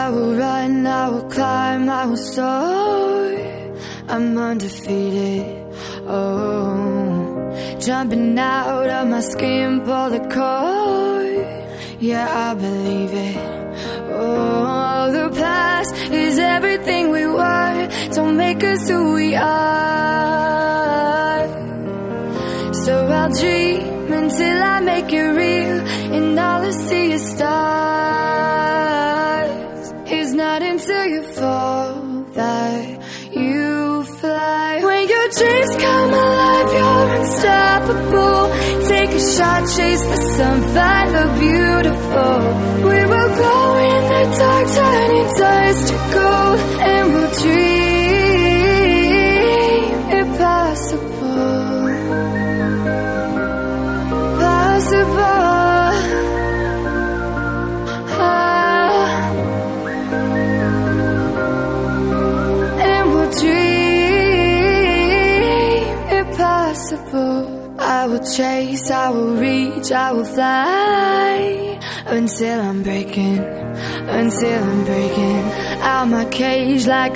I will run, I will climb, I will soar. I'm undefeated, oh. Jumping out of my skin, pull the cord. Yeah, I believe it. Oh, the past is everything we were. Don't make us who we are. So I'll dream until I make it real, and all I see is stars. It's not until you fall that you fly. When your dreams come alive, you're unstoppable. Take a shot, chase the sun, find the beautiful. We will glow in the dark, turning dust to gold, and we'll dream impossible. Possible. And we'll dream impossible. I will chase, I will reach, I will fly until I'm breaking out my cage like a